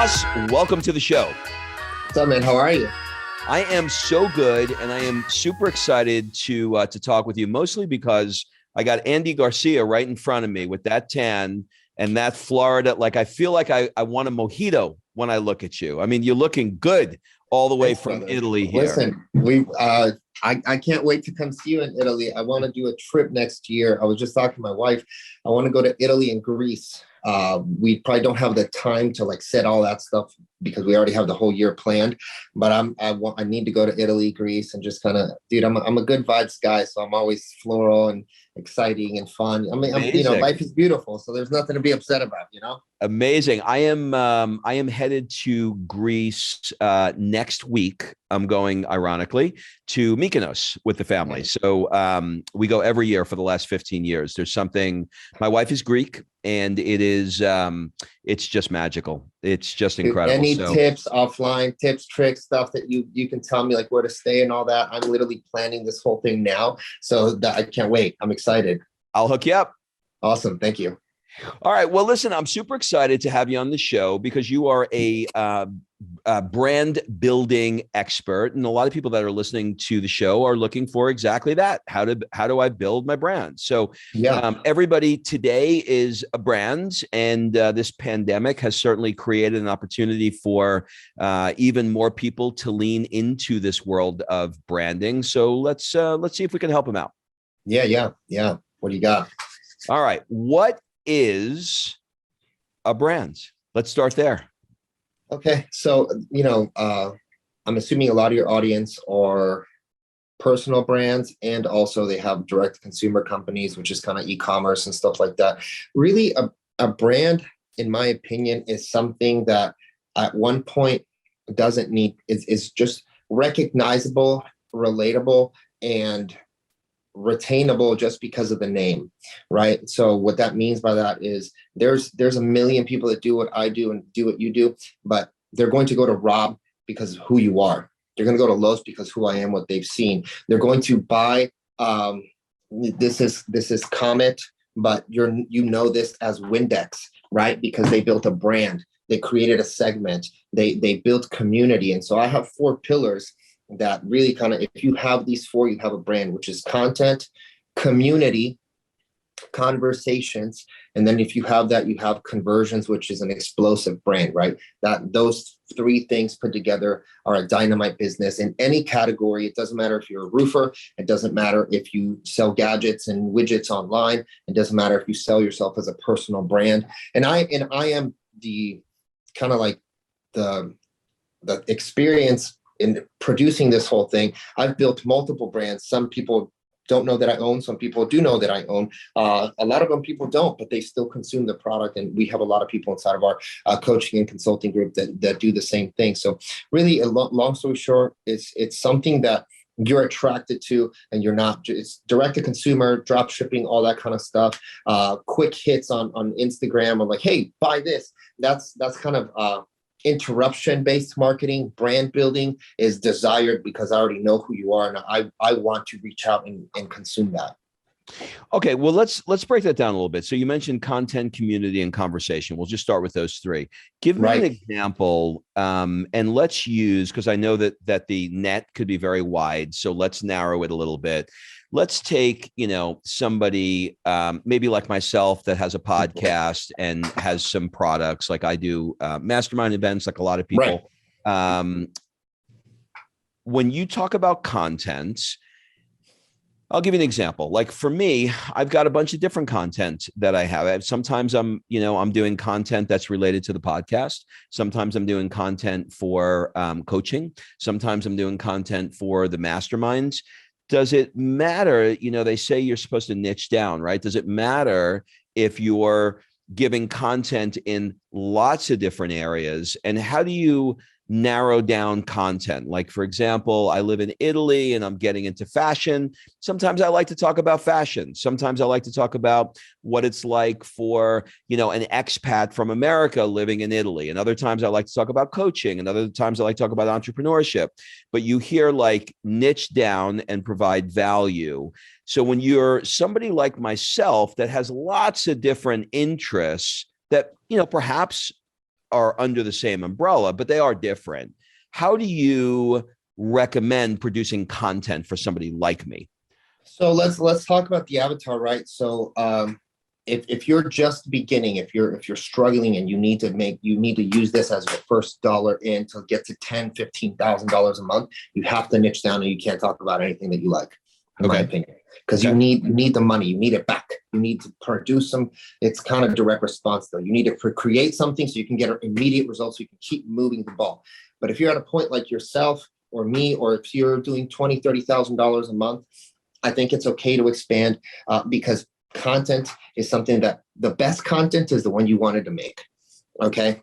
Silvas, welcome to the show. What's up, man? How are you? I am so good, and I am super excited to talk with you, mostly because I got Andy Garcia right in front of me with that tan and that Florida. Like, I feel like I want a mojito when I look at you. I mean, you're looking good all the way Thanks, from brother. Italy here. Listen, I can't wait to come see you in Italy. I want to do a trip next year. I was just talking to my wife. I want to go to Italy and Greece. We probably don't have the time to like set all that stuff because we already have the whole year planned. But I need to go to Italy, Greece, and just kind of, dude. I'm a good vibes guy, so I'm always floral and exciting and fun. I mean, life is beautiful, so there's nothing to be upset about, Amazing. I am headed to Greece next week. I'm going, ironically, to Mykonos with the family. So we go every year for the last 15 years. There's something. My wife is Greek, and it is it's just magical. It's just incredible. Any tips, offline tips, tricks, stuff that you can tell me, like where to stay and all that? I'm literally planning this whole thing now, so that I can't wait. I'm excited. I'll hook you up. Awesome. Thank you. All right. Well, listen, I'm super excited to have you on the show because you are a brand building expert, and a lot of people that are listening to the show are looking for exactly that. How do I build my brand? So everybody today is a brand, and this pandemic has certainly created an opportunity for even more people to lean into this world of branding. So let's see if we can help them out. Yeah. What do you got? All right. What is a brand? Let's start there. Okay. So, I'm assuming a lot of your audience are personal brands, and also they have direct consumer companies, which is kind of e-commerce and stuff like that. Really, a brand, in my opinion, is something that at one point doesn't need, is just recognizable, relatable, and retainable just because of the name, right? So what that means by that is there's a million people that do what I do and do what you do, but they're going to go to Rob because of who you are. They're going to go to Los because who I am, what they've seen. They're going to buy this is Comet, but you know this as Windex, right? Because they built a brand, they created a segment, they built community. And so I have 4 pillars that really kind of, if you have these 4, you have a brand, which is content, community, conversations, and then if you have that, you have conversions, which is an explosive brand, right? That those 3 things put together are a dynamite business in any category. It doesn't matter if you're a roofer. It doesn't matter if you sell gadgets and widgets online. It doesn't matter if you sell yourself as a personal brand. And I am the kind of like the experience in producing this whole thing. I've built multiple brands. Some people don't know that I own. Some people do know that I own. A lot of them people don't, but they still consume the product. And we have a lot of people inside of our coaching and consulting group that do the same thing. So really, long story short, it's something that you're attracted to, and you're not. It's direct to consumer, drop shipping, all that kind of stuff. Quick hits on Instagram. I'm like, hey, buy this. That's kind of interruption-based marketing. Brand building is desired because I already know who you are, and I want to reach out and consume that. Okay, well, let's break that down a little bit. So you mentioned content, community, and conversation. We'll just start with those 3. Give me an example, and let's use, because I know that the net could be very wide, so let's narrow it a little bit. Let's take, somebody maybe like myself that has a podcast and has some products, like I do mastermind events, like a lot of people. Right. When you talk about content, I'll give you an example. Like for me, I've got a bunch of different content that I have. Sometimes I'm doing content that's related to the podcast. Sometimes I'm doing content for coaching. Sometimes I'm doing content for the masterminds. Does it matter? They say you're supposed to niche down, right? Does it matter if you're giving content in lots of different areas? And how do you narrow down content? Like, for example, I live in Italy and I'm getting into fashion. Sometimes I like to talk about fashion. Sometimes I like to talk about what it's like for, an expat from America living in Italy. And other times I like to talk about coaching. And other times I like to talk about entrepreneurship. But you hear like niche down and provide value. So when you're somebody like myself that has lots of different interests that, perhaps are under the same umbrella, but they are different. How do you recommend producing content for somebody like me? So let's talk about the avatar, right? So if you're just beginning, if you're struggling and you need to use this as your first dollar in to get to $10,000-$15,000 a month, you have to niche down and you can't talk about anything that you like, in my opinion. Because you need the money, you need it back. You need to produce some, it's kind of direct response though. You need to create something so you can get immediate results so you can keep moving the ball. But if you're at a point like yourself or me, or if you're doing $20,000, $30,000 a month, I think it's okay to expand because content is something that the best content is the one you wanted to make. Okay.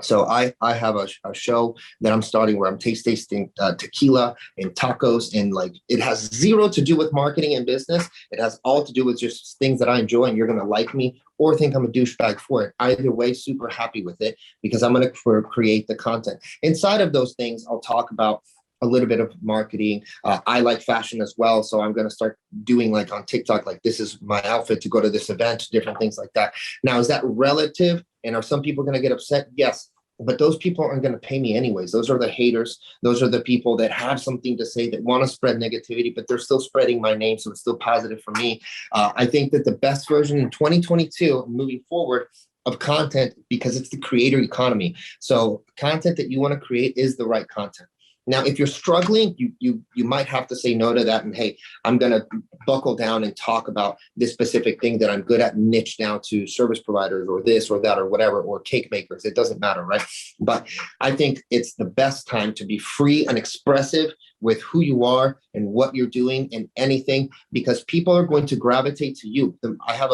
So I have a show that I'm starting where I'm tasting tequila and tacos, and like it has zero to do with marketing and business. It has all to do with just things that I enjoy, and you're going to like me or think I'm a douchebag for it. Either way, super happy with it because I'm going to create the content. Inside of those things, I'll talk about a little bit of marketing. I like fashion as well. So I'm going to start doing like on TikTok, like this is my outfit to go to this event, different things like that. Now, is that relative? And are some people going to get upset? Yes. But those people aren't going to pay me anyways. Those are the haters. Those are the people that have something to say, that want to spread negativity, but they're still spreading my name. So it's still positive for me. I think that the best version in 2022 moving forward of content, because it's the creator economy. So content that you want to create is the right content. Now, if you're struggling, you might have to say no to that. And hey, I'm going to buckle down and talk about this specific thing that I'm good at, niche down to service providers or this or that or whatever, or cake makers. It doesn't matter, right? But I think it's the best time to be free and expressive with who you are and what you're doing and anything, because people are going to gravitate to you. I have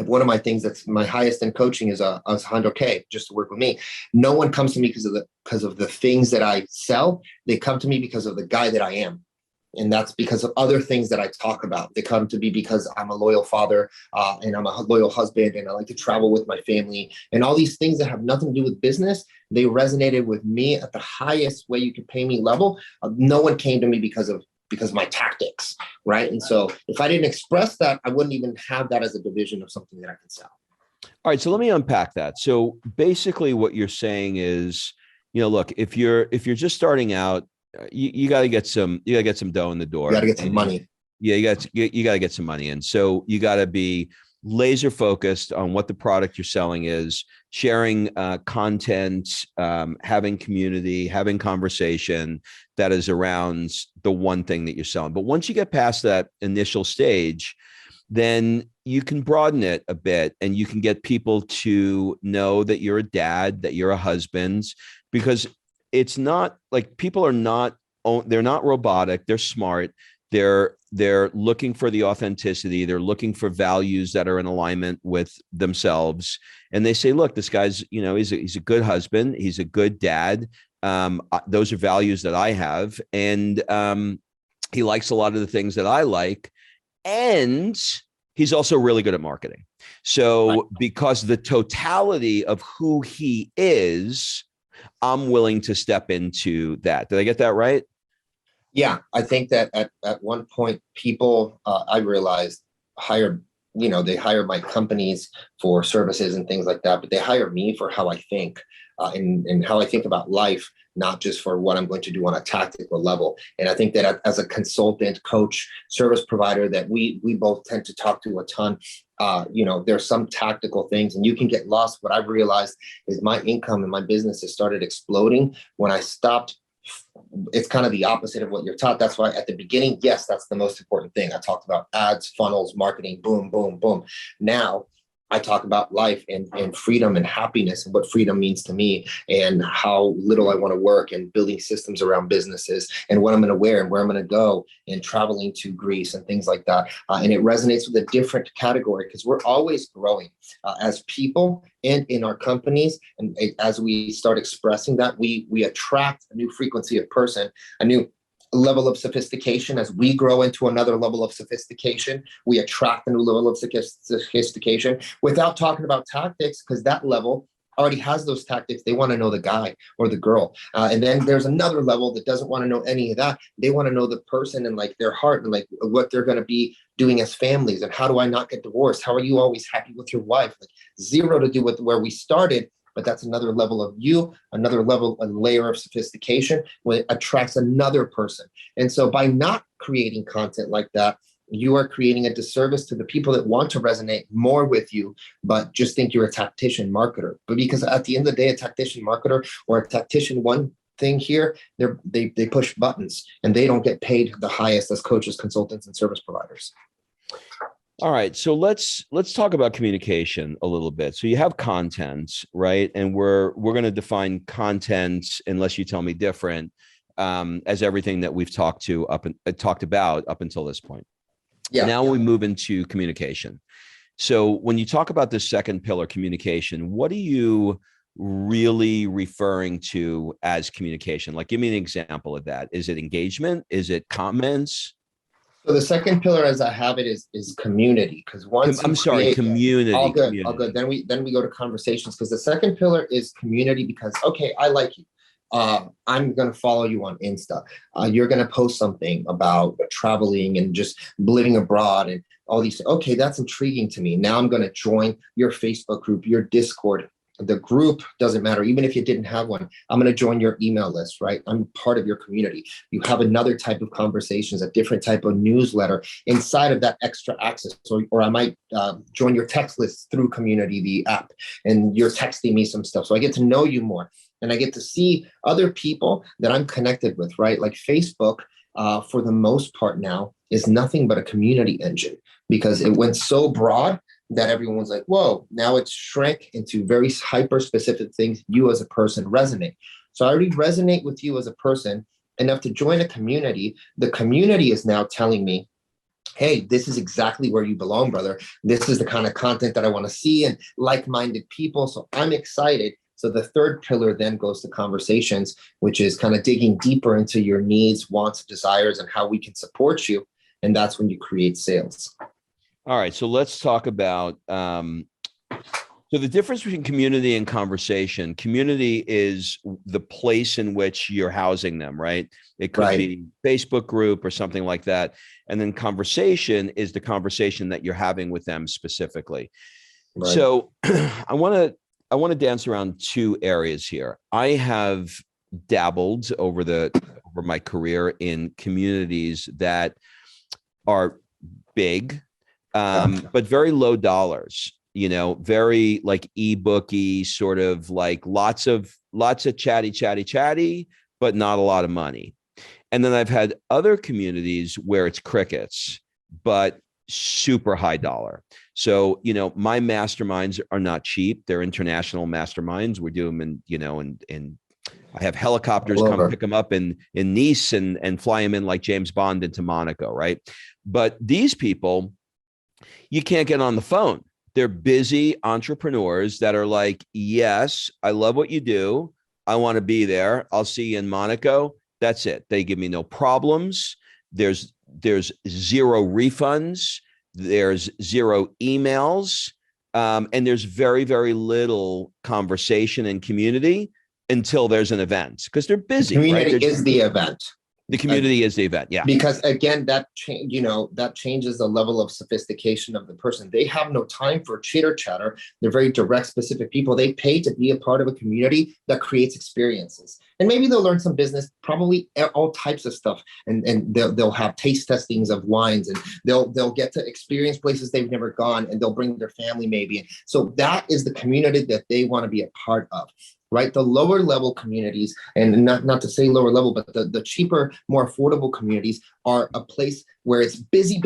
one of my things that's my highest in coaching is $100K just to work with me. No one comes to me because of the things that I sell. They come to me because of the guy that I am. And that's because of other things that I talk about. They come to me because I'm a loyal father and I'm a loyal husband and I like to travel with my family and all these things that have nothing to do with business. They resonated with me at the highest way you could pay me level. No one came to me because of my tactics, right? And so if I didn't express that, I wouldn't even have that as a division of something that I can sell. All right, so let me unpack that. So basically what you're saying is, look, if you're just starting out, you got to get some dough in the door. You got to get some money. Yeah, you got to get some money in. So you got to be laser focused on what the product you're selling is, sharing content, having community, having conversation that is around the one thing that you're selling. But once you get past that initial stage, then you can broaden it a bit and you can get people to know that you're a dad, that you're a husband, because it's not like people are not, they're not robotic, they're smart. They're looking for the authenticity. They're looking for values that are in alignment with themselves. And they say, look, this guy's, he's a good husband. He's a good dad. Those are values that I have. And he likes a lot of the things that I like. And he's also really good at marketing. So because the totality of who he is, I'm willing to step into that. Did I get that right? Yeah, I think that at one point, people I realized they hire my companies for services and things like that, but they hire me for how I think and how I think about life, not just for what I'm going to do on a tactical level. And I think that as a consultant, coach, service provider, that we both tend to talk to a ton. There's some tactical things and you can get lost. What I've realized is my income and my business has started exploding when I stopped. It's kind of the opposite of what you're taught. That's why at the beginning, yes, that's the most important thing. I talked about ads, funnels, marketing, boom, boom, boom. Now I talk about life and freedom and happiness and what freedom means to me and how little I want to work and building systems around businesses and what I'm going to wear and where I'm going to go and traveling to Greece and things like that. And it resonates with a different category because we're always growing as people and in our companies. And as we start expressing that, we attract a new frequency of person, a new level of sophistication. As we grow into another level of sophistication, we attract a new level of sophistication without talking about tactics, because that level already has those tactics. They want to know the guy or the girl. And then there's another level that doesn't want to know any of that. They want to know the person and like their heart and like what they're going to be doing as families. And how do I not get divorced? How are you always happy with your wife? Like zero to do with where we started. but that's another level of you, another level, a layer of sophistication when it attracts another person. And so by not creating content like that, you are creating a disservice to the people that want to resonate more with you, but just think you're a tactician marketer. But because at the end of the day, a tactician marketer or a tactician one thing here, they push buttons and they don't get paid the highest as coaches, consultants, and service providers. All right. So let's talk about communication a little bit. So you have content, right? And we're going to define content, unless you tell me different, as everything that we've talked about up until this point. Yeah. Now we move into communication. So when you talk about the second pillar, communication, what are you really referring to as communication? Like, give me an example of that. Is it engagement? Is it comments? So the second pillar, as I have it, is community. Because once community. All good, community. all good. Then we go to conversations, because the second pillar is community. Because okay, I like you. I'm going to follow you on Insta. You're going to post something about traveling and just living abroad and all these. Okay, that's intriguing to me. Now I'm going to join your Facebook group, your Discord. The group doesn't matter. Even if you didn't have one, I'm going to join your email list, right? I'm part of your community. You have another type of conversations, a different type of newsletter inside of that extra access. Or I might join your text list through Community, the app, and you're texting me some stuff. So I get to know you more. And I get to see other people that I'm connected with, right? Like Facebook, for the most part now, is nothing but a community engine, because it went so broad that everyone's like, whoa, now it's shrank into very hyper-specific things you as a person resonate. So I already resonate with you as a person enough to join a community. The community is now telling me, hey, this is exactly where you belong, brother. This is the kind of content that I want to see, and like-minded people. So I'm excited. So the third pillar then goes to conversations, which is kind of digging deeper into your needs, wants, desires, and how we can support you. And that's when you create sales. All right. So let's talk about, so the difference between community and conversation. Community is the place in which you're housing them, right? It could be Facebook group or something like that. And then conversation is the conversation that you're having with them specifically. Right. So I want to dance around two areas here. I have dabbled over my career in communities that are big, but very low dollars, very like ebook-y, sort of like lots of chatty, but not a lot of money. And then I've had other communities where it's crickets, but super high dollar. So, my masterminds are not cheap. They're international masterminds. We do them in I have helicopters come pick them up in Nice and fly them in like James Bond into Monaco. Right. But these people, you can't get on the phone. They're busy entrepreneurs that are like, yes, I love what you do. I want to be there. I'll see you in Monaco. That's it. They give me no problems. There's zero refunds. There's zero emails. And there's very, very little conversation and community until there's an event, because they're busy. The community is the event. The community is the event. Yeah. Because again, that changes the level of sophistication of the person. They have no time for chitter chatter. They're very direct, specific people. They pay to be a part of a community that creates experiences. And maybe they'll learn some business, probably all types of stuff. And they'll have taste testings of wines, and they'll get to experience places they've never gone, and they'll bring their family maybe. So that is the community that they want to be a part of. Right, the lower level communities, and not to say lower level, but the cheaper, more affordable communities are a place where it's busy,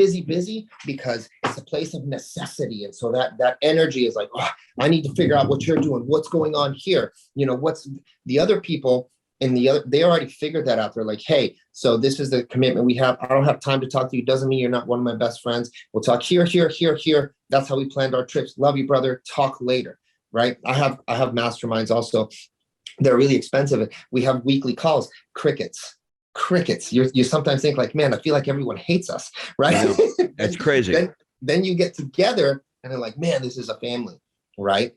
because it's a place of necessity. And so that energy is like, oh, I need to figure out what you're doing, what's going on here. What's the other people in the other, they already figured that out. They're like, hey, so this is the commitment we have. I don't have time to talk to you. Doesn't mean you're not one of my best friends. We'll talk here. That's how we planned our trips. Love you, brother. Talk later. Right. I have masterminds also. They're really expensive. We have weekly calls. Crickets. You sometimes think like, man, I feel like everyone hates us. Right. That's crazy. Then you get together and they're like, man, this is a family. Right.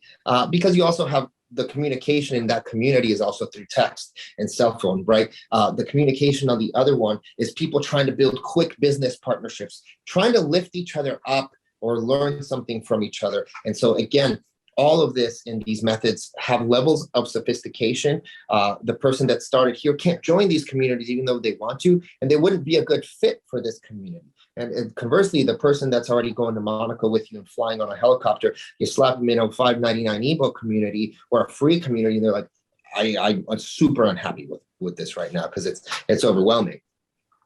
Because you also have the communication in that community is also through text and cell phone. Right. The communication on the other one is people trying to build quick business partnerships, trying to lift each other up or learn something from each other. And so again, all of this in these methods have levels of sophistication. The person that started here can't join these communities even though they want to, and they wouldn't be a good fit for this community. And conversely, the person that's already going to Monaco with you and flying on a helicopter, you slap them in a $5.99 ebook community or a free community, and they're like, I'm super unhappy with this right now because it's overwhelming.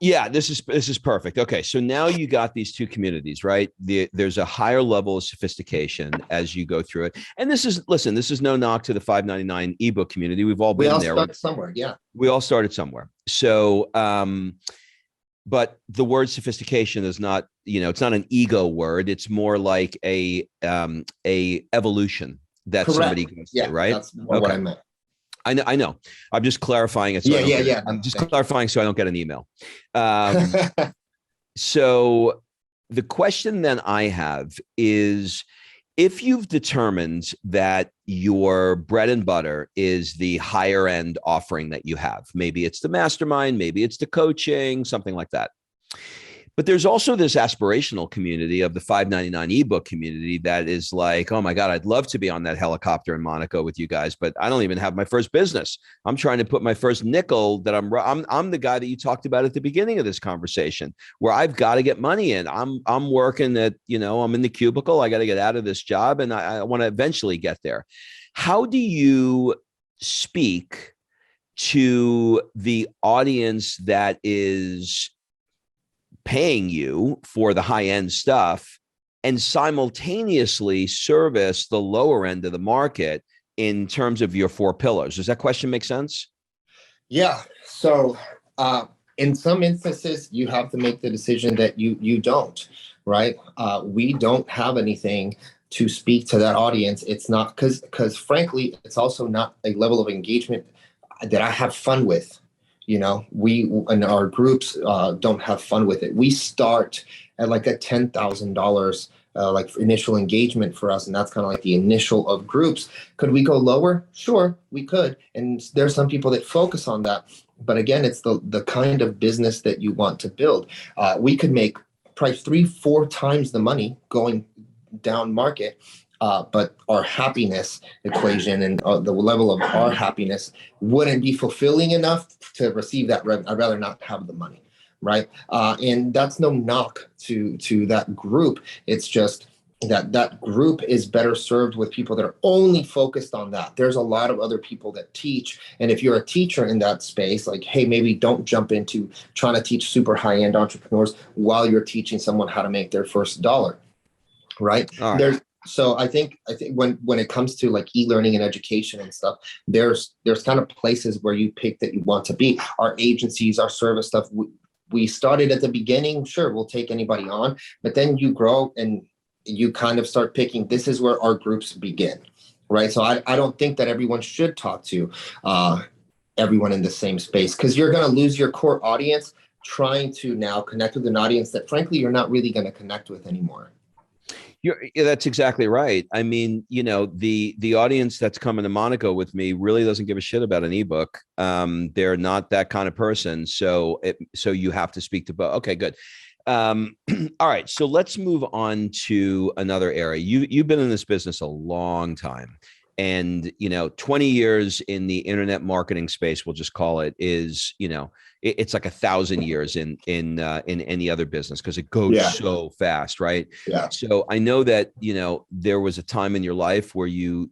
Yeah, this is perfect. Okay, so now you got these two communities, right? There's a higher level of sophistication as you go through it. And this is no knock to the $5.99 ebook community. We've all been there. Started somewhere, yeah. We all started somewhere. So, but the word sophistication is not, it's not an ego word. It's more like a evolution that Correct. Somebody goes through, right? That's what I meant. I know. I'm just clarifying it. So I'm just clarifying so I don't get an email. So the question then I have is, if you've determined that your bread and butter is the higher end offering that you have, maybe it's the mastermind, maybe it's the coaching, something like that. But there's also this aspirational community of the $5.99 ebook community that is like, oh my God, I'd love to be on that helicopter in Monaco with you guys, but I don't even have my first business. I'm trying to put my first nickel that I'm the guy that you talked about at the beginning of this conversation, where I've got to get money in. I'm working at, I'm in the cubicle. I got to get out of this job, and I want to eventually get there. How do you speak to the audience that is paying you for the high-end stuff and simultaneously service the lower end of the market in terms of your 4 pillars? Does that question make sense? Yeah. So in some instances, you have to make the decision that you don't, right? We don't have anything to speak to that audience. It's not because frankly, it's also not a level of engagement that I have fun with. We in our groups don't have fun with it. We start at like a $10,000 like initial engagement for us, and that's kind of like the initial of groups. Could we go lower? Sure, we could. And there's some people that focus on that. But again, it's the kind of business that you want to build. We could make probably 3-4 times the money going down market. But our happiness equation and the level of our happiness wouldn't be fulfilling enough to receive that revenue. I'd rather not have the money, right? And that's no knock to that group. It's just that group is better served with people that are only focused on that. There's a lot of other people that teach. And if you're a teacher in that space, like, hey, maybe don't jump into trying to teach super high-end entrepreneurs while you're teaching someone how to make their first dollar, right? All right. So I think when it comes to like e-learning and education and stuff, there's kind of places where you pick that you want to be. Our agencies, our service stuff, we started at the beginning. Sure, we'll take anybody on, but then you grow and you kind of start picking. This is where our groups begin, right? So I don't think that everyone should talk to everyone in the same space, because you're going to lose your core audience trying to now connect with an audience that frankly you're not really going to connect with anymore. That's exactly right. I mean, the audience that's coming to Monaco with me really doesn't give a shit about an ebook. They're not that kind of person. So you have to speak to both. Okay, good. All right. So let's move on to another area. You've been in this business a long time, and 20 years in the internet marketing space, we'll just call it, is it's like 1,000 years in any other business, because it goes so fast, right? Yeah. So I know that there was a time in your life where you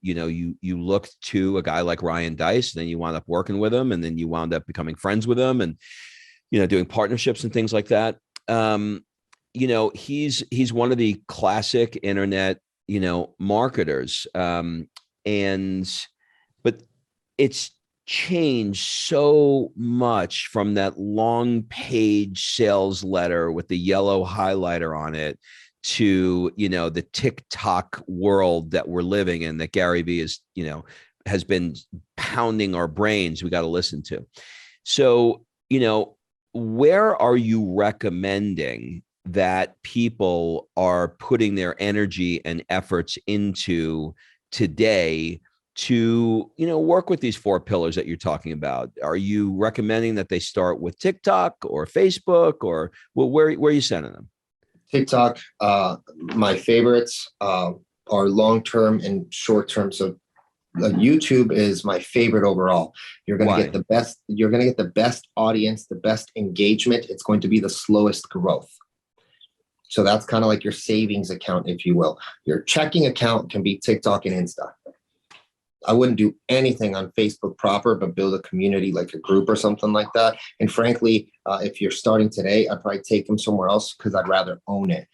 looked to a guy like Ryan Deiss, and then you wound up working with him, and then you wound up becoming friends with him, and doing partnerships and things like that. He's one of the classic internet marketers, but it's changed so much from that long page sales letter with the yellow highlighter on it to the TikTok world that we're living in, that Gary Vee is has been pounding our brains. We got to listen to. So where are you recommending that people are putting their energy and efforts into today to work with these 4 pillars that you're talking about? Are you recommending that they start with TikTok or Facebook, or where are you sending them? TikTok, my favorites. are long-term and short-term. So YouTube is my favorite overall. You're going to get the best. You're going to get the best audience, the best engagement. It's going to be the slowest growth. So that's kind of like your savings account, if you will. Your checking account can be TikTok and Insta. I wouldn't do anything on Facebook proper, but build a community like a group or something like that. And frankly, if you're starting today, I'd probably take them somewhere else because I'd rather own it.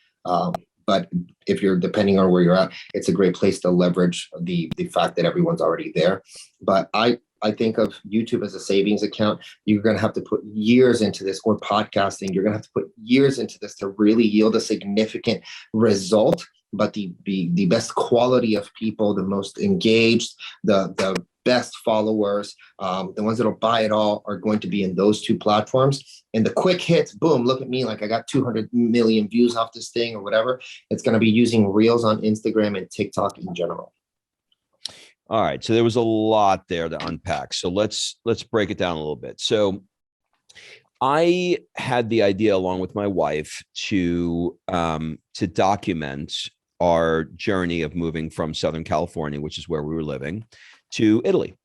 But if you're depending on where you're at, it's a great place to leverage the fact that everyone's already there. But I think of YouTube as a savings account. You're going to have to put years into this, or podcasting. You're going to have to put years into this to really yield a significant result. But the best quality of people, the most engaged, the best followers, the ones that'll buy it all are going to be in those two platforms. And the quick hits, boom, look at me, like I got 200 million views off this thing or whatever. It's going to be using Reels on Instagram and TikTok in general. All right. So there was a lot there to unpack. So let's break it down a little bit. So I had the idea along with my wife to document our journey of moving from Southern California, which is where we were living, to Italy.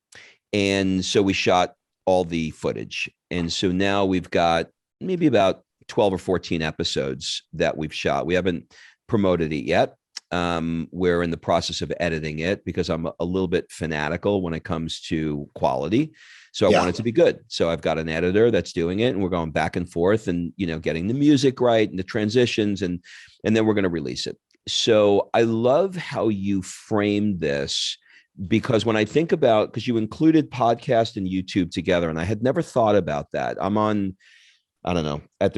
And so we shot all the footage. And so now we've got maybe about 12 or 14 episodes that we've shot. We haven't promoted it yet. We're in the process of editing it because I'm a little bit fanatical when it comes to quality. So I want it to be good. So I've got an editor that's doing it, and we're going back and forth and, getting the music right and the transitions, and then we're going to release it. So I love how you framed this, because when I think about, because you included podcast and YouTube together, and I had never thought about that. I'm on, I don't know, at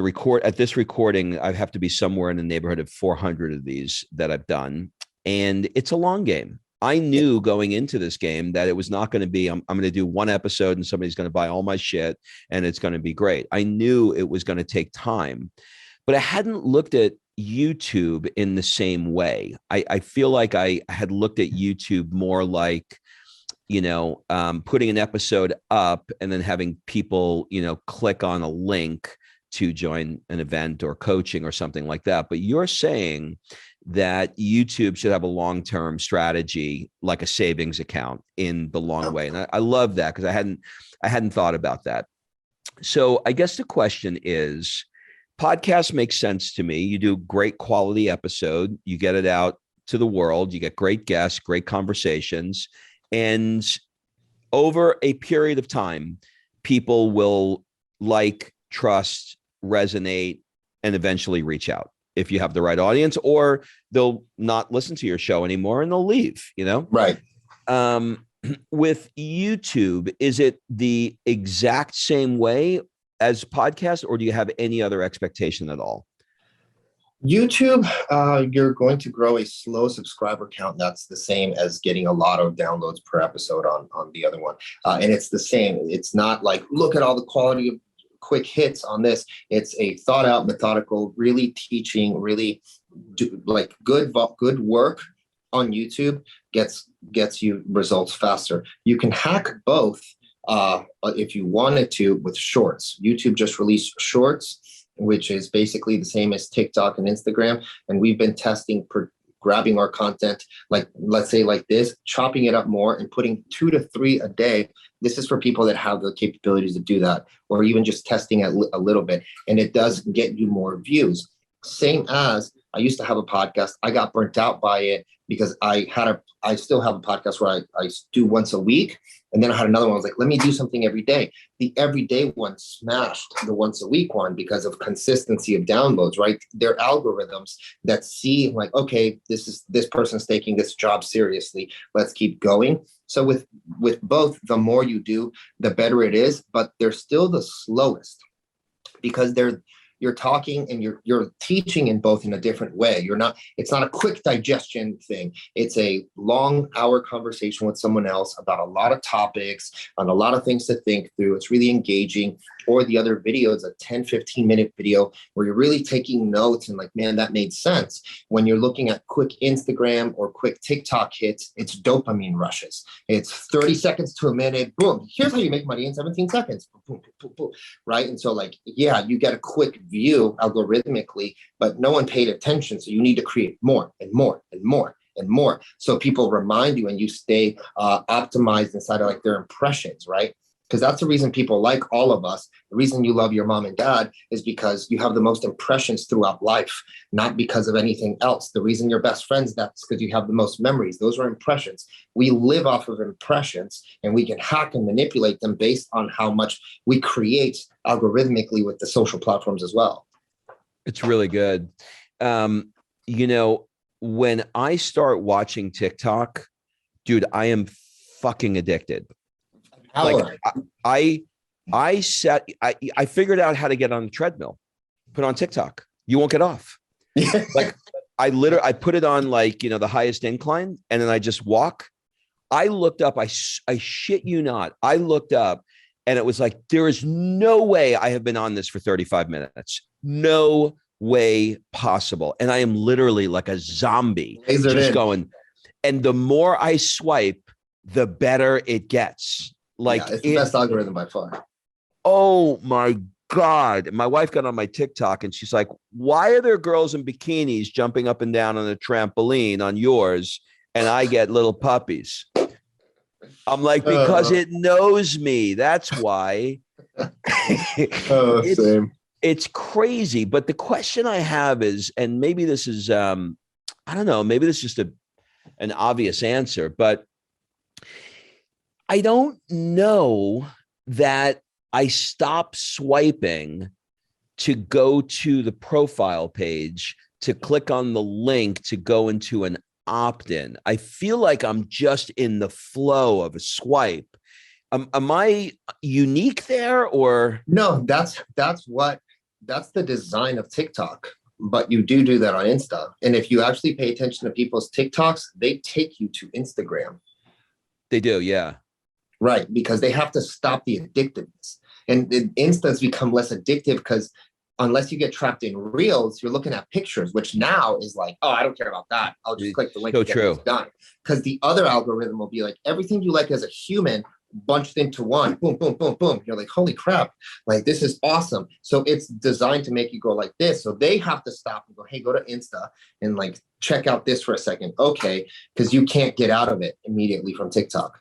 this recording, I have to be somewhere in the neighborhood of 400 of these that I've done. And it's a long game. I knew going into this game that it was not going to be, I'm going to do one episode and somebody's going to buy all my shit and it's going to be great. I knew it was going to take time, but I hadn't looked at YouTube in the same way. I feel like I had looked at YouTube more like, putting an episode up and then having people, click on a link to join an event or coaching or something like that. But you're saying that YouTube should have a long-term strategy, like a savings account in the long way. And I love that, because I hadn't thought about that. So I guess the question is, podcast makes sense to me. You do great quality episode, you get it out to the world, you get great guests, great conversations. And over a period of time, people will like, trust, resonate, and eventually reach out if you have the right audience, or they'll not listen to your show anymore and they'll leave, Right. With YouTube, is it the exact same way as podcast, or do you have any other expectation at all? YouTube, you're going to grow a slow subscriber count. That's the same as getting a lot of downloads per episode on the other one. And it's the same. It's not like, look at all the quality of quick hits on this. It's a thought out, methodical, really teaching, really good work on YouTube gets you results faster. You can hack both if you wanted to with shorts. YouTube just released shorts, which is basically the same as TikTok and Instagram. And we've been testing grabbing our content, like, let's say like this, chopping it up more and putting 2 to 3 a day. This is for people that have the capabilities to do that, or even just testing it a little bit. And it does get you more views. Same as I used to have a podcast. I got burnt out by it because I still have a podcast where I do once a week. And then I had another one. I was like, let me do something every day. The everyday one smashed the once a week one because of consistency of downloads, right? They're algorithms that see like, okay, this person's taking this job seriously. Let's keep going. So with both, the more you do, the better it is, but they're still the slowest because you're talking and you're teaching in both in a different way. It's not a quick digestion thing. It's a long hour conversation with someone else about a lot of topics and a lot of things to think through. It's really engaging. Or the other video is a 10, 15-minute video where you're really taking notes and like, man, that made sense. When you're looking at quick Instagram or quick TikTok hits, it's dopamine rushes. It's 30 seconds to a minute. Boom. Here's how you make money in 17 seconds. Boom, boom, boom, boom. Right. And so like, yeah, you get a quick view algorithmically, but no one paid attention. So you need to create more and more and more. and more. So people remind you and you stay optimized inside of like their impressions, right? Because that's the reason people like all of us. The reason you love your mom and dad is because you have the most impressions throughout life, not because of anything else. The reason you're best friends, that's because you have the most memories. Those are impressions. We live off of impressions, and we can hack and manipulate them based on how much we create algorithmically with the social platforms as well. It's really good. You know, when I start watching TikTok, dude, I am fucking addicted. Like I figured out how to get on the treadmill, put on TikTok. You won't get off. Like I put it on like, you know, the highest incline, and then I just walk. I looked up, I shit you not. I looked up and it was like, there is no way I have been on this for 35 minutes. No way possible. And I am literally like a zombie just going. And the more I swipe, the better it gets. Like it's the best algorithm by far. Oh my God. My wife got on my TikTok and she's like, why are there girls in bikinis jumping up and down on a trampoline on yours? And I get little puppies. I'm like, because it knows me. That's why. Same. It's crazy. But the question I have is, and maybe this is, I don't know, maybe this is just an obvious answer, but I don't know that I stop swiping to go to the profile page to click on the link to go into an opt-in. I feel like I'm just in the flow of a swipe. Am I unique there, or? No, that's the design of TikTok. But you do that on Insta. And if you actually pay attention to people's TikToks, they take you to Instagram. They do, yeah. Right, because they have to stop the addictiveness. And Insta's become less addictive because unless you get trapped in reels, you're looking at pictures, which now is like, oh, I don't care about that. I'll just click the link and get this done. Because the other algorithm will be like, everything you like as a human bunched into one, boom, boom, boom, boom. You're like, holy crap, like this is awesome. So it's designed to make you go like this. So they have to stop and go, hey, go to Insta and like check out this for a second. Okay, because you can't get out of it immediately from TikTok.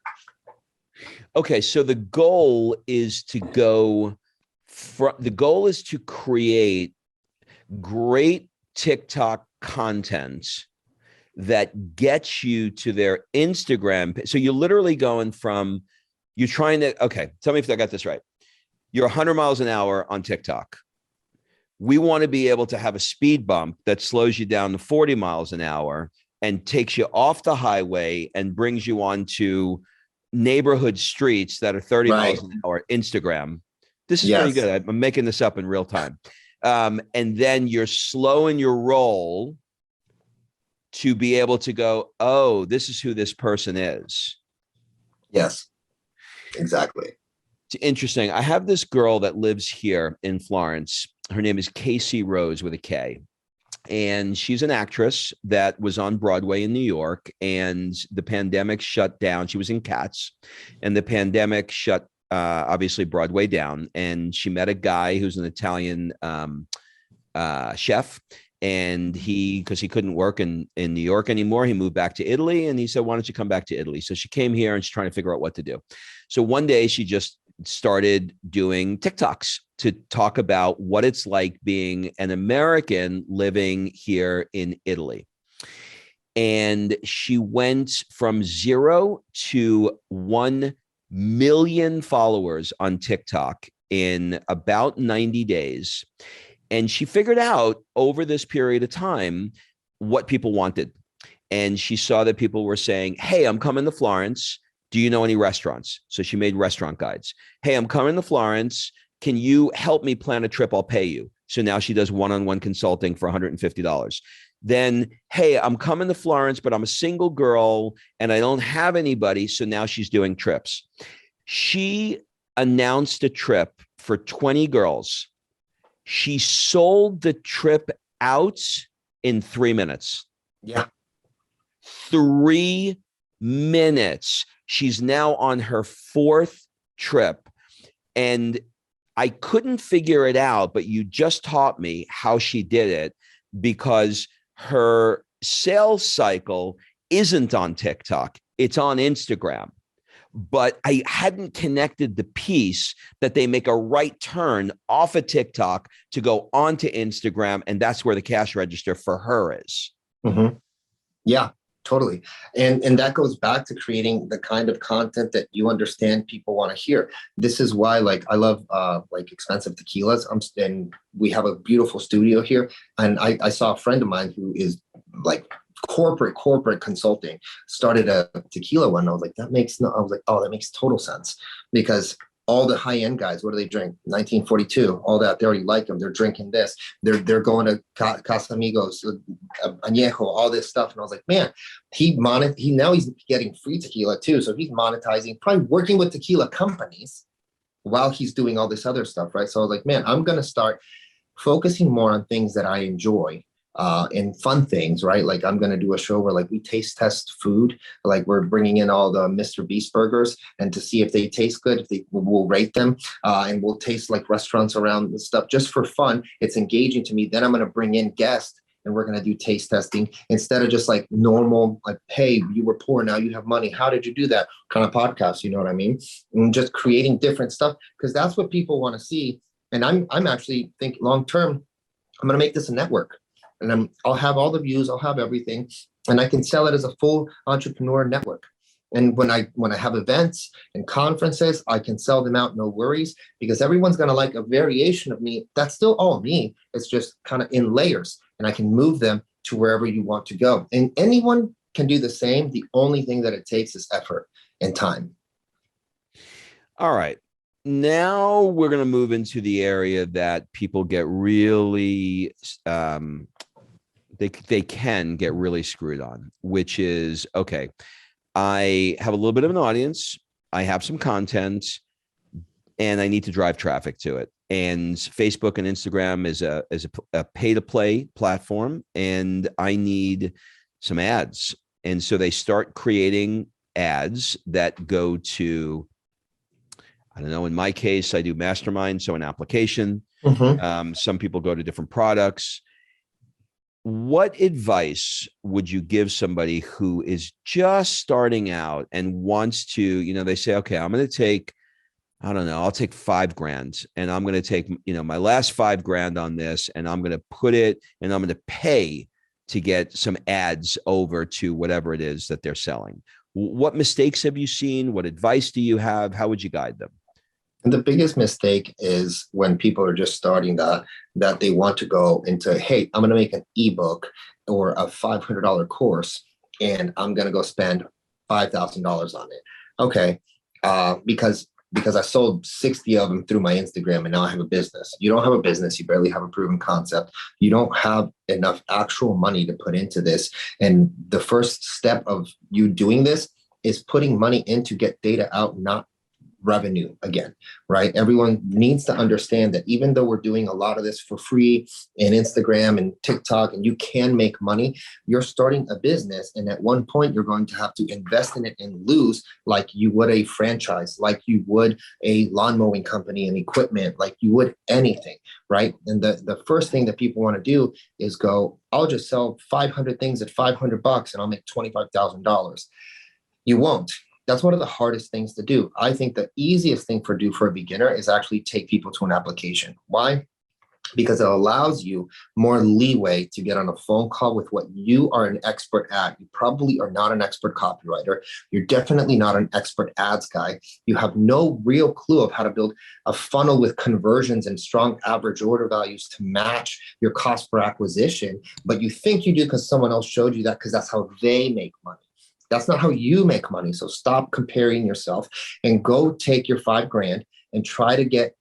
Okay, so the goal is to create great TikTok content that gets you to their Instagram. So you're literally going from, you're trying to, okay, tell me if I got this right. You're 100 miles an hour on TikTok. We want to be able to have a speed bump that slows you down to 40 miles an hour and takes you off the highway and brings you onto neighborhood streets that are 30 miles an hour. Instagram. This is pretty good. I'm making this up in real time. And then you're slowing your roll to be able to go, oh, this is who this person is. Yes, exactly. It's interesting. I have this girl that lives here in Florence. Her name is Casey Rose with a K. And she's an actress that was on Broadway in New York, and the pandemic shut down. She was in Cats, and the pandemic shut obviously Broadway down. And she met a guy who's an Italian chef, and because he couldn't work in New York anymore, he moved back to Italy, and he said, why don't you come back to Italy? So she came here and she's trying to figure out what to do. So one day she just started doing TikToks to talk about what it's like being an American living here in Italy. And she went from 0 to 1 million followers on TikTok in about 90 days. And she figured out over this period of time what people wanted. And she saw that people were saying, hey, I'm coming to Florence. Do you know any restaurants? So she made restaurant guides. Hey, I'm coming to Florence. Can you help me plan a trip? I'll pay you. So now she does one-on-one consulting for $150. Then, hey, I'm coming to Florence, but I'm a single girl and I don't have anybody. So now she's doing trips. She announced a trip for 20 girls. She sold the trip out in 3 minutes. Yeah. 3 minutes. She's now on her 4th trip. And I couldn't figure it out, but you just taught me how she did it, because her sales cycle isn't on TikTok. It's on Instagram. But I hadn't connected the piece that they make a right turn off of TikTok to go onto Instagram. And that's where the cash register for her is. Mm-hmm. Yeah, totally. And that goes back to creating the kind of content that you understand people want to hear. This is why, like, I love like expensive tequilas. And we have a beautiful studio here. And I saw a friend of mine who is like corporate consulting, started a tequila one. I was like, that makes total sense, because all the high-end guys, what do they drink? 1942, all that. They already like them. They're drinking this. They're going to Casamigos, Añejo, all this stuff. And I was like, man, now he's getting free tequila too. So he's monetizing, probably working with tequila companies while he's doing all this other stuff, right? So I was like, man, I'm going to start focusing more on things that I enjoy. And fun things, right? Like I'm going to do a show where like we taste test food. Like we're bringing in all the Mr. Beast burgers and to see if they taste good, we'll rate them, and we'll taste like restaurants around and stuff just for fun. It's engaging to me. Then I'm going to bring in guests and we're going to do taste testing instead of just like normal, like, hey, you were poor, now you have money. How did you do that kind of podcast? You know what I mean? And just creating different stuff, because that's what people want to see. And I'm actually thinking long-term, I'm going to make this a network. And I'll have all the views, I'll have everything, and I can sell it as a full entrepreneur network. And when I have events and conferences, I can sell them out, no worries, because everyone's going to like a variation of me. That's still all me. It's just kind of in layers, and I can move them to wherever you want to go. And anyone can do the same. The only thing that it takes is effort and time. All right. Now we're going to move into the area that people get really, they can get really screwed on, which is, okay, I have a little bit of an audience, I have some content, and I need to drive traffic to it. And Facebook and Instagram is a pay-to-play platform, and I need some ads. And so they start creating ads that go to, I don't know, in my case, I do mastermind, so an application. Mm-hmm. Some people go to different products. What advice would you give somebody who is just starting out and wants to, they say, okay, I'm going to take, I don't know, I'll take $5,000 and I'm going to take, my last $5,000 on this, and I'm going to put it, and I'm going to pay to get some ads over to whatever it is that they're selling. What mistakes have you seen? What advice do you have? How would you guide them? And the biggest mistake is when people are just starting that they want to go into, hey, I'm going to make an ebook or a $500 course, and I'm going to go spend $5,000 on it. Okay. Because I sold 60 of them through my Instagram, and now I have a business. You don't have a business. You barely have a proven concept. You don't have enough actual money to put into this. And the first step of you doing this is putting money in to get data out, not revenue again, right? Everyone needs to understand that even though we're doing a lot of this for free in Instagram and TikTok, and you can make money, you're starting a business. And at one point, you're going to have to invest in it and lose, like you would a franchise, like you would a lawn mowing company and equipment, like you would anything, right? And the first thing that people want to do is go, I'll just sell 500 things at $500 and I'll make $25,000. You won't. That's one of the hardest things to do. I think the easiest thing for a beginner is actually take people to an application. Why? Because it allows you more leeway to get on a phone call with what you are an expert at. You probably are not an expert copywriter. You're definitely not an expert ads guy. You have no real clue of how to build a funnel with conversions and strong average order values to match your cost per acquisition. But you think you do because someone else showed you that, because that's how they make money. That's not how you make money. So stop comparing yourself and go take your $5,000 and try to get,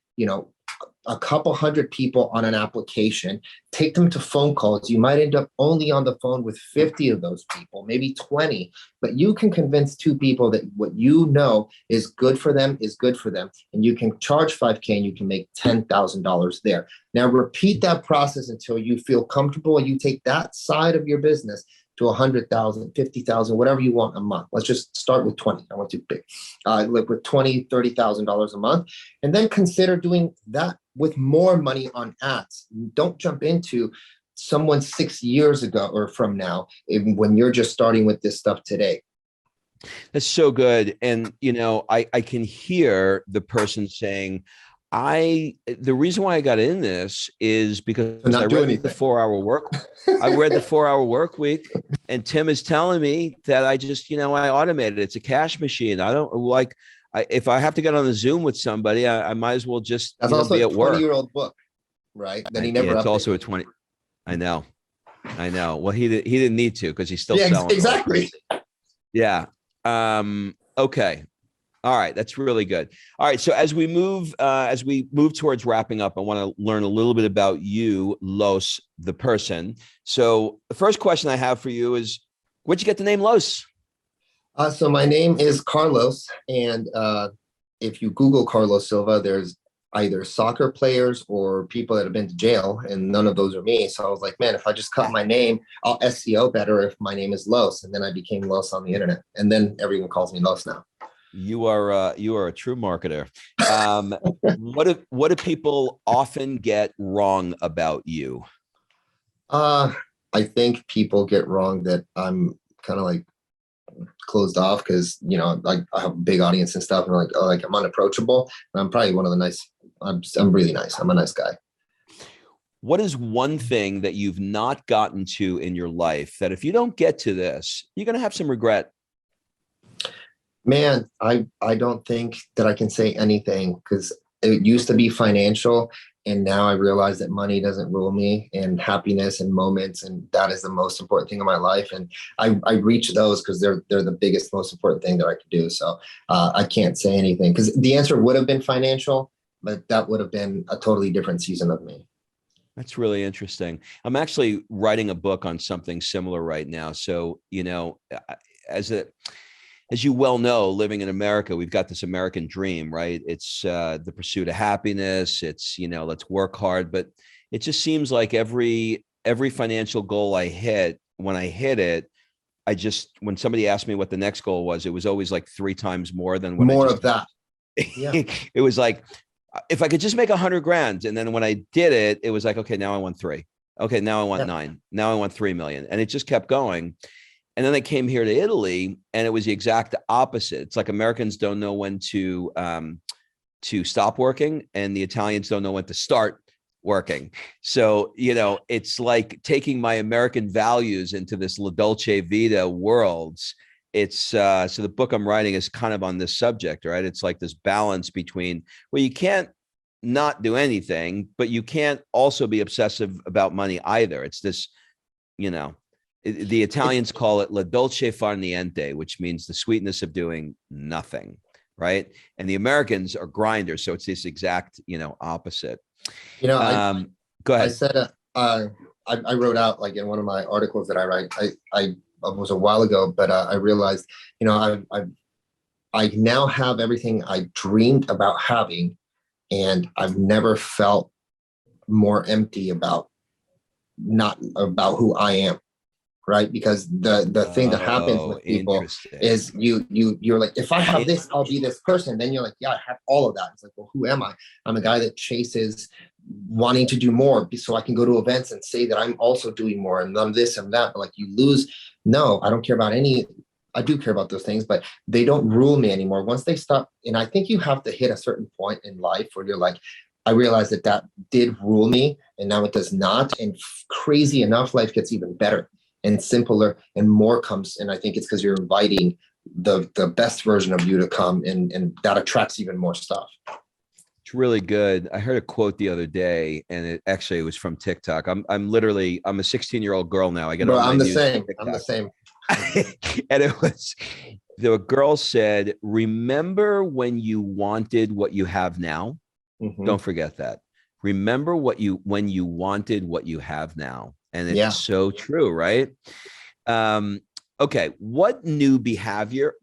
a couple hundred people on an application, take them to phone calls. You might end up only on the phone with 50 of those people, maybe 20, but you can convince 2 people that what you know is good for them is good for them. And you can charge $5,000 and you can make $10,000 there. Now repeat that process until you feel comfortable, and you take that side of your business to 100,000, 50,000, whatever you want a month. Let's just start with 20. I want to big, like with $20,000, $30,000 a month, and then consider doing that with more money on ads. Don't jump into someone 6 years ago or from now, when you're just starting with this stuff today? That's so good. And, I can hear the person saying, the reason why I got in this is because I read the 4-hour work. I read the 4-hour work week, and Tim is telling me that I just, I automated it. It's a cash machine. I don't like, if I have to get on the Zoom with somebody, I might as well just That's also be a at work. 20-year-old book, right? That he never Yeah, it's updated. also a 20. I know. Well, he didn't need to, because he's still selling. Exactly. Yeah. Okay. All right. That's really good. All right. So as we move towards wrapping up, I want to learn a little bit about you, Los, the person. So the first question I have for you is, where'd you get the name Los? So my name is Carlos, and if you Google Carlos Silva, there's either soccer players or people that have been to jail, and none of those are me. So I was like, man, if I just cut my name, I'll SEO better if my name is Los. And then I became Los on the internet, and then everyone calls me Los now. You are a true marketer. What do people often get wrong about you? I think people get wrong that I'm kind of like closed off, because like I have a big audience and stuff, and like, oh, like I'm unapproachable. And I'm probably one of the nice. I'm really nice. I'm a nice guy. What is one thing that you've not gotten to in your life that if you don't get to this, you're going to have some regret? Man, I don't think that I can say anything, because it used to be financial, and now I realize that money doesn't rule me, and happiness and moments, and that is the most important thing in my life. And I reach those because they're the biggest, most important thing that I could do. So I can't say anything, because the answer would have been financial, but that would have been a totally different season of me. That's really interesting. I'm actually writing a book on something similar right now. So, as you well know, living in America, we've got this American dream, right? It's the pursuit of happiness. It's, let's work hard. But it just seems like every financial goal I hit, when I hit it, when somebody asked me what the next goal was, it was always like 3 times more than when of that. Yeah. It was like, if I could just make 100 grand. And then when I did it, it was like, okay, now I want 3. Okay, now I want 9. Now I want 3 million. And it just kept going. And then I came here to Italy, and it was the exact opposite. It's like Americans don't know when to stop working, and the Italians don't know when to start working. So, it's like taking my American values into this La Dolce Vita worlds. It's so the book I'm writing is kind of on this subject, right? It's like this balance between, well, you can't not do anything, but you can't also be obsessive about money either. It's this, the Italians call it la dolce far niente, which means the sweetness of doing nothing, right? And the Americans are grinders, so it's this exact, opposite. Go ahead. I said, I wrote out, like in one of my articles that I write, I was a while ago, but I realized, I now have everything I dreamed about having, and I've never felt more empty about who I am. Right. Because the thing that happens with people is you're like, if I have this, I'll be this person. Then you're like, yeah, I have all of that. It's like, well, who am I? I'm a guy that chases wanting to do more so I can go to events and say that I'm also doing more, and I'm this and that. But like, you lose. No, I don't care about any. I do care about those things, but they don't rule me anymore. Once they stop. And I think you have to hit a certain point in life where you're like, I realized that did rule me, and now it does not. And crazy enough, life gets even better and simpler, and more comes. And I think it's because you're inviting the best version of you to come, and that attracts even more stuff. It's really good. I heard a quote the other day, and it was from TikTok. I'm a 16-year-old girl now. I'm the same. I'm the same. And the girl said, remember when you wanted what you have now? Mm-hmm. Don't forget that. Remember when you wanted what you have now. And it's so true, right? Okay. What new behavior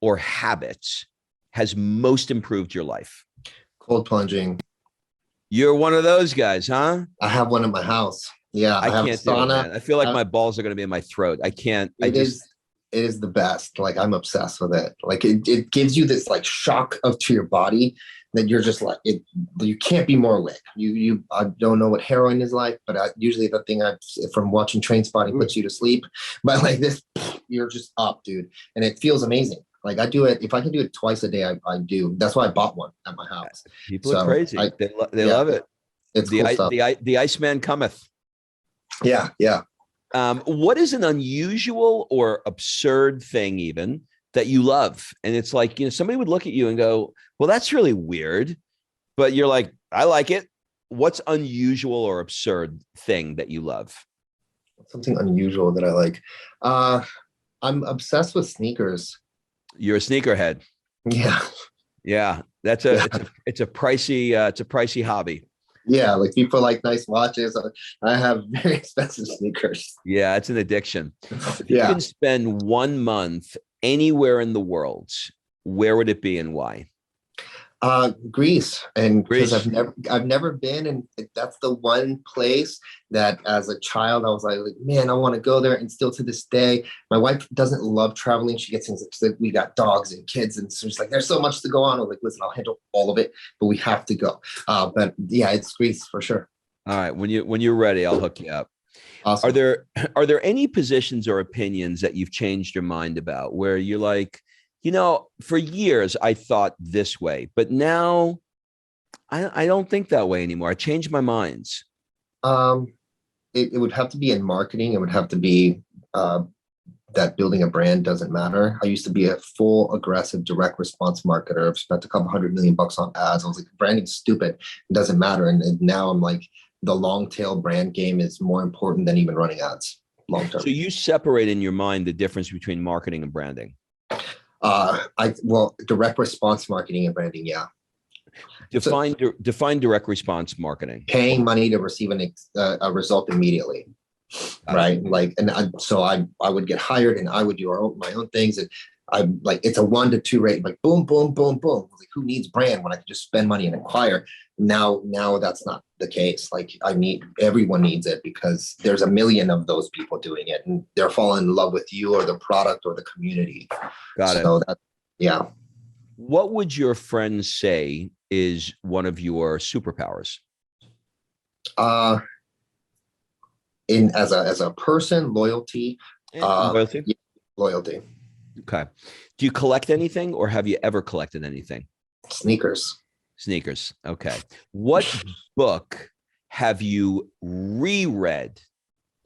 or habits has most improved your life? Cold plunging. You're one of those guys, huh? I have one in my house. Yeah. I can't do it, man. I feel like my balls are going to be in my throat. I can't. It is the best. Like I'm obsessed with it. Like it gives you this like shock to your body that you're just like it. You can't be more awake. I don't know what heroin is like, but usually the thing from watching Train Spotting puts you to sleep. But like this, you're just up, dude, and it feels amazing. Like I do it. If I can do it twice a day, I do. That's why I bought one at my house. People are crazy. They yeah, love it. It's cool stuff. The Iceman cometh. Yeah, yeah. What is an unusual or absurd thing even that you love? And it's like, somebody would look at you and go, well, that's really weird. But you're like, I like it. What's unusual or absurd thing that you love? Something unusual that I like. I'm obsessed with sneakers. You're a sneakerhead. Yeah. Yeah. It's a pricey hobby. Yeah, like people like nice watches. I have very expensive sneakers. Yeah, it's an addiction. If you can spend 1 month anywhere in the world, where would it be and why? Greece, and because I've never been, and that's the one place that as a child I was like man, I want to go there. And still to this day, my wife doesn't love traveling. She gets things like we got dogs and kids, and so she's like, there's so much to go on. I'm like, listen, I'll handle all of it, but we have to go. But yeah, it's Greece for sure. All right, when you're ready, I'll hook you up. Awesome. Are there any positions or opinions that you've changed your mind about where you're like, for years I thought this way, but now I don't think that way anymore. I changed my minds. It would have to be in marketing. It would have to be that building a brand doesn't matter. I used to be a full aggressive direct response marketer. I've spent a couple $100 million on ads. I was like, branding's stupid. It doesn't matter. And now I'm like, the long tail brand game is more important than even running ads long term. So you separate in your mind the difference between marketing and branding. Direct response marketing and branding. Yeah. Define direct response marketing. Paying money to receive a result immediately. Right. Like, and I would get hired and I would do my own things. And I'm like, it's a 1 to 2 rate, like boom, boom, boom, boom. Like, who needs brand when I can just spend money and acquire? Now that's not the case. Like everyone needs it because there's a million of those people doing it and they're falling in love with you or the product or the community. Got it. Yeah. What would your friends say is one of your superpowers? As a person, loyalty. Loyalty? Yeah, loyalty. Okay. Do you collect anything or have you ever collected anything? Sneakers. Okay. What book have you reread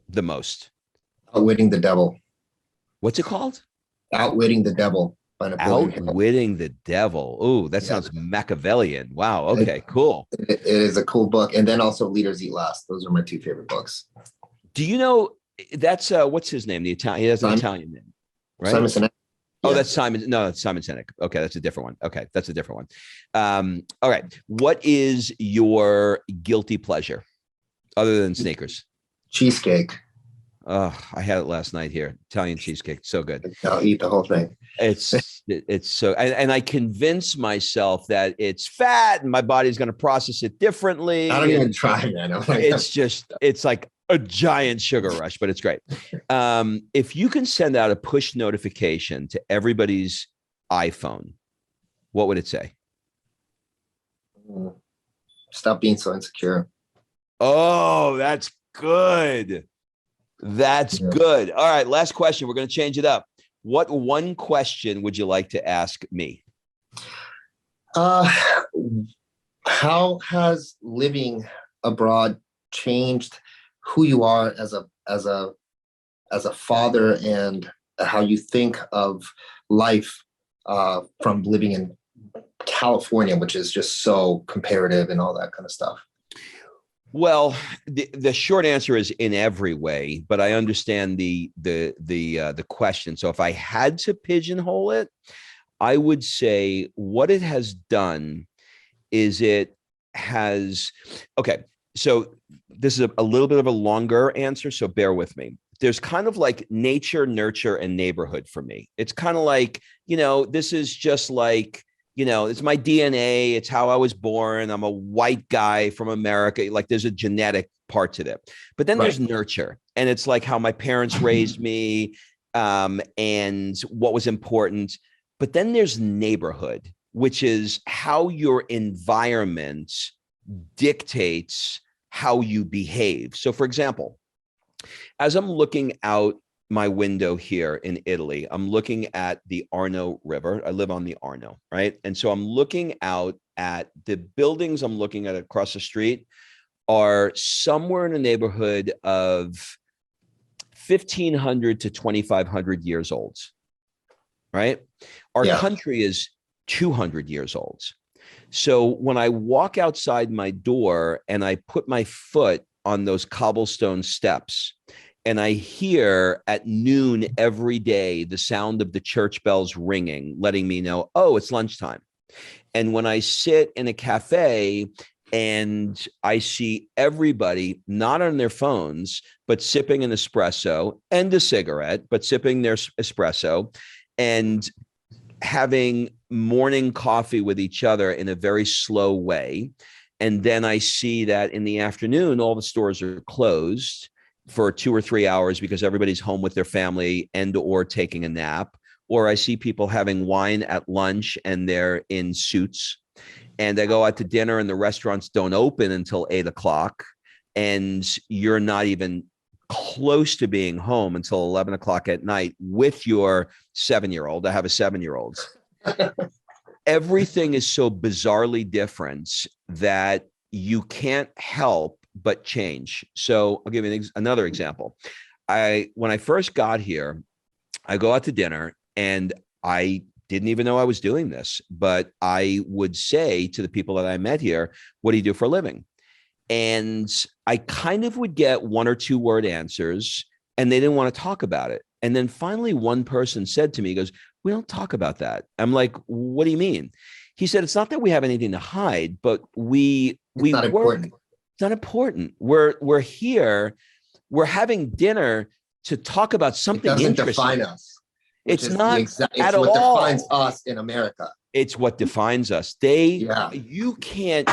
the most? Outwitting the Devil. What's it called? Outwitting the Devil. Outwitting the Devil. Oh, that sounds Machiavellian. Wow. Okay, cool. It is a cool book. And then also Leaders Eat Last. Those are my 2 favorite books. Do you know that's what's his name? He has an Italian name, right? Simon Sinek. Oh, that's Simon. No, that's Simon Sinek. Okay, that's a different one. Okay, that's a different one. All right. What is your guilty pleasure other than sneakers? Cheesecake. Oh, I had it last night here. Italian cheesecake. So good. I'll eat the whole thing. It's so, and I convince myself that it's fat and my body's going to process it differently. I don't even try, man. It's like a giant sugar rush, but it's great. If you can send out a push notification to everybody's iPhone, what would it say? Stop being so insecure. Oh, that's good. That's good. All right. Last question. We're going to change it up. What one question would you like to ask me? How has living abroad changed who you are as a father and how you think of life from living in California, which is just so comparative and all that kind of stuff? Well, the short answer is in every way, but I understand the question. So if I had to pigeonhole it, I would say what it has done is okay. So this is a little bit of a longer answer, so bear with me. There's kind of like nature, nurture, and neighborhood for me. It's kind of like, this is just like, it's my DNA. It's how I was born. I'm a white guy from America. Like there's a genetic part to that. But then there's nurture. And it's like how my parents raised me. and what was important. But then there's neighborhood, which is how your environment dictates how you behave. So, for example, as I'm looking out my window here in Italy, I'm looking at the Arno River. I live on the Arno, right? And so I'm looking out at the buildings I'm looking at across the street are somewhere in the neighborhood of 1,500 to 2,500 years old, right? Our country is 200 years old. So when I walk outside my door and I put my foot on those cobblestone steps, and I hear at noon every day the sound of the church bells ringing, letting me know, oh, it's lunchtime. And when I sit in a cafe and I see everybody not on their phones, but sipping an espresso and a cigarette, but sipping their espresso and having morning coffee with each other in a very slow way. And then I see that in the afternoon, all the stores are closed for 2 or 3 hours because everybody's home with their family and or taking a nap. Or I see people having wine at lunch and they're in suits. And I go out to dinner and the restaurants don't open until 8 o'clock. And you're not even close to being home until 11 o'clock at night with your 7-year-old. I have a 7-year-old. Everything is so bizarrely different that you can't help but change. So I'll give you another example. When I first got here, I go out to dinner and I didn't even know I was doing this, but I would say to the people that I met here, what do you do for a living? And I kind of would get 1 or 2 word answers and they didn't want to talk about it. And then finally one person said to me, he goes, we don't talk about that. I'm like, what do you mean? He said, it's not that we have anything to hide, but we not work. important. It's not important. We're here. We're having dinner to talk about something interesting. It doesn't define us. It's not it's what defines us in America. It's what defines us. You can't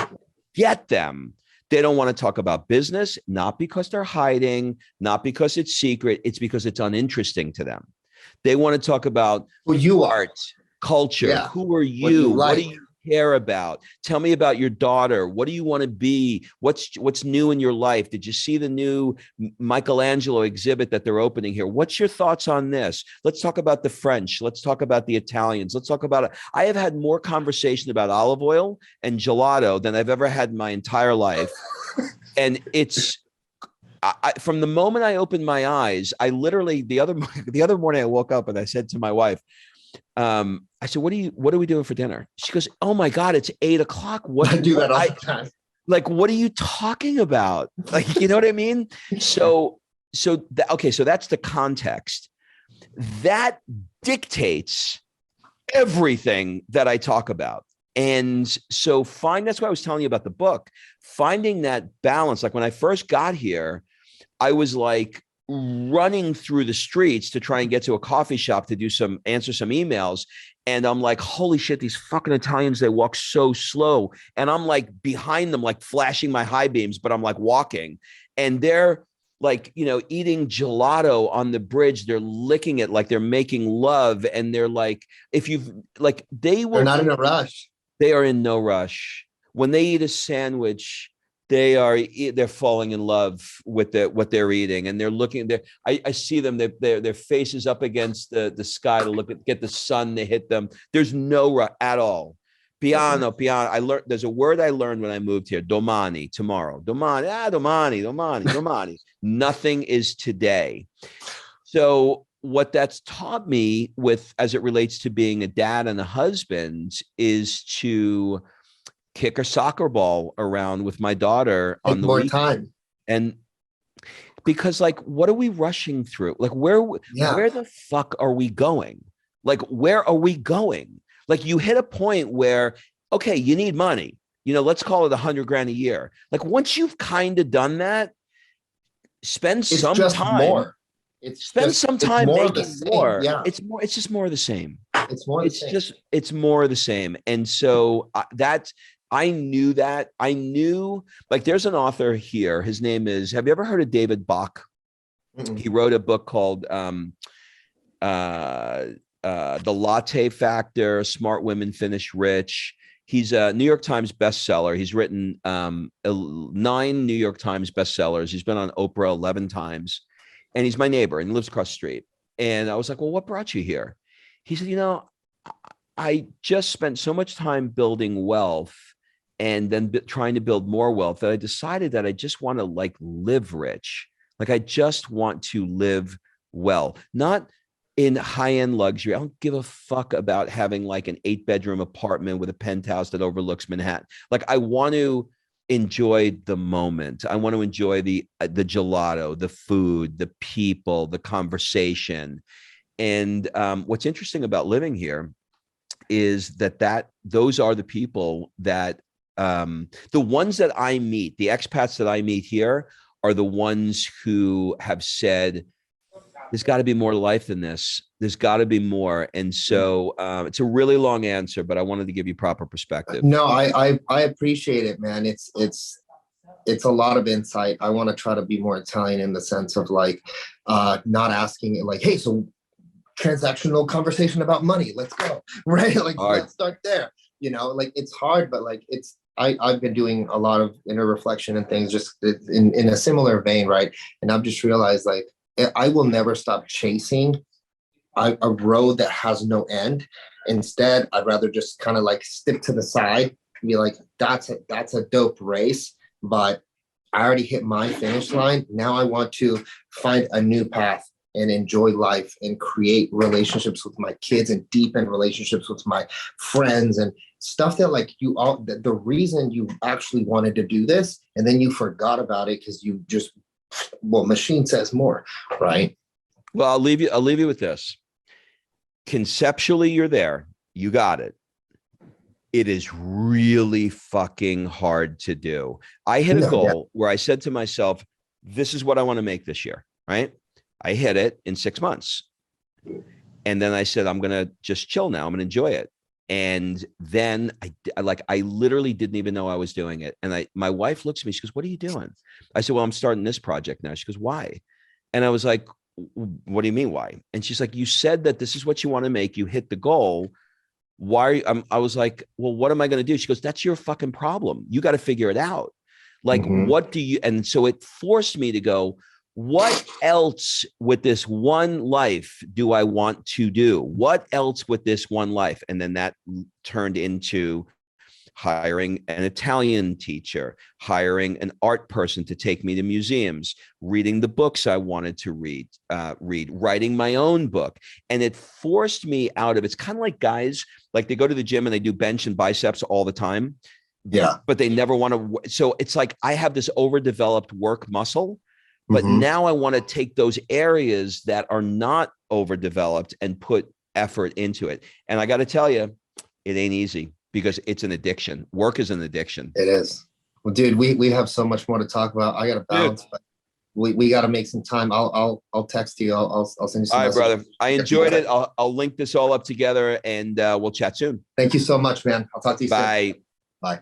get them. They don't want to talk about business, not because they're hiding, not because it's secret. It's because it's uninteresting to them. They want to talk about who you art, culture. Yeah. Who are you? What do you care about? Tell me about your daughter. What do you want to be? What's new in your life? Did you see the new Michelangelo exhibit that they're opening here? What's your thoughts on this? Let's talk about the French. Let's talk about the Italians. Let's talk about it. I have had more conversation about olive oil and gelato than I've ever had in my entire life. And it's from the moment I opened my eyes, I literally the other morning I woke up and I said to my wife, I said, what are we doing for dinner? She goes, oh my God, it's 8 o'clock. I do that all the time. Like, what are you talking about? Like, you know what I mean? So that's the context that dictates everything that I talk about. And so that's why I was telling you about the book, finding that balance. Like when I first got here, I was like running through the streets to try and get to a coffee shop to answer some emails. And I'm like, holy shit, these fucking Italians, they walk so slow. And I'm like behind them, like flashing my high beams, but I'm like walking and they're like, eating gelato on the bridge. They're licking it like they're making love. And they're like, they're not in a rush. They are in no rush. When they eat a sandwich, they're falling in love with what they're eating, and they're looking there. I see them. Their faces up against the sky to get the sun to hit them. There's no rush at all. Piano. I learned. There's a word I learned when I moved here. Domani, tomorrow. Domani. Nothing is today. So what that's taught me as it relates to being a dad and a husband is to kick a soccer ball around with my daughter on the weekend. Time. And because what are we rushing through? Like where the fuck are we going? Like, where are we going? Like you hit a point where, okay, you need money, let's call it $100,000 a year. Like once you've kind of done that, spend some time. More. Spend some time making more. Yeah. It's just more of the same. It's more of the same. And so I knew that. I knew, there's an author here. His name is, have you ever heard of David Bach? Mm-mm. He wrote a book called The Latte Factor, Smart Women Finish Rich. He's a New York Times bestseller. He's written 9 New York Times bestsellers. He's been on Oprah 11 times, and he's my neighbor and lives across the street. And I was like, well, what brought you here? He said, I just spent so much time building wealth and then trying to build more wealth that I decided that I just want to like live rich. Like I just want to live well, not in high-end luxury. I don't give a fuck about having like an 8-bedroom apartment with a penthouse that overlooks Manhattan. Like I want to enjoy the moment. I want to enjoy the gelato, the food, the people, the conversation. And what's interesting about living here is that those are the people that the ones that I meet, the expats that I meet here are the ones who have said, there's got to be more to life than this. There's got to be more. And so it's a really long answer, but I wanted to give you proper perspective. No, I appreciate it, man. It's a lot of insight. I want to try to be more Italian in the sense of like not asking it like, hey, so transactional conversation about money. Let's go. Right. Like let's start there. Like it's hard, but like I've been doing a lot of inner reflection and things just in a similar vein. Right. And I've just realized like, I will never stop chasing a road that has no end. Instead, I'd rather just kind of like stick to the side and be like, that's a dope race, but I already hit my finish line. Now I want to find a new path and enjoy life and create relationships with my kids and deepen relationships with my friends and stuff that like the reason you actually wanted to do this and then you forgot about it because you just machine says more, right? Well, I'll leave you with this. Conceptually, you're there. You got it. It is really fucking hard to do. I hit a goal where I said to myself, this is what I want to make this year, right? I hit it in 6 months. And then I said, I'm going to just chill now. I'm going to enjoy it. And then I literally didn't even know I was doing it. And my wife looks at me, she goes, what are you doing? I said, well, I'm starting this project now. She goes, why? And I was like, what do you mean why? And she's like, you said that this is what you want to make. You hit the goal. Why? I was like, well, what am I going to do? She goes, that's your fucking problem. You got to figure it out. Like, what do you, and so it forced me to go, what else with this one life do I want to do? What else with this one life? And then that turned into hiring an Italian teacher, hiring an art person to take me to museums, reading the books I wanted to read, writing my own book. And it forced me out of, it's kind of like guys, like they go to the gym and they do bench and biceps all the time. Yeah. But they never want to. So it's like, I have this overdeveloped work muscle. But now I want to take those areas that are not overdeveloped and put effort into it. And I got to tell you, it ain't easy because it's an addiction. Work is an addiction. It is. Well, dude, we have so much more to talk about. I got to bounce, but we got to make some time. I'll text you. I'll send you some. All right, brother. I enjoyed it. I'll link this all up together and we'll chat soon. Thank you so much, man. I'll talk to you soon. Bye. Bye.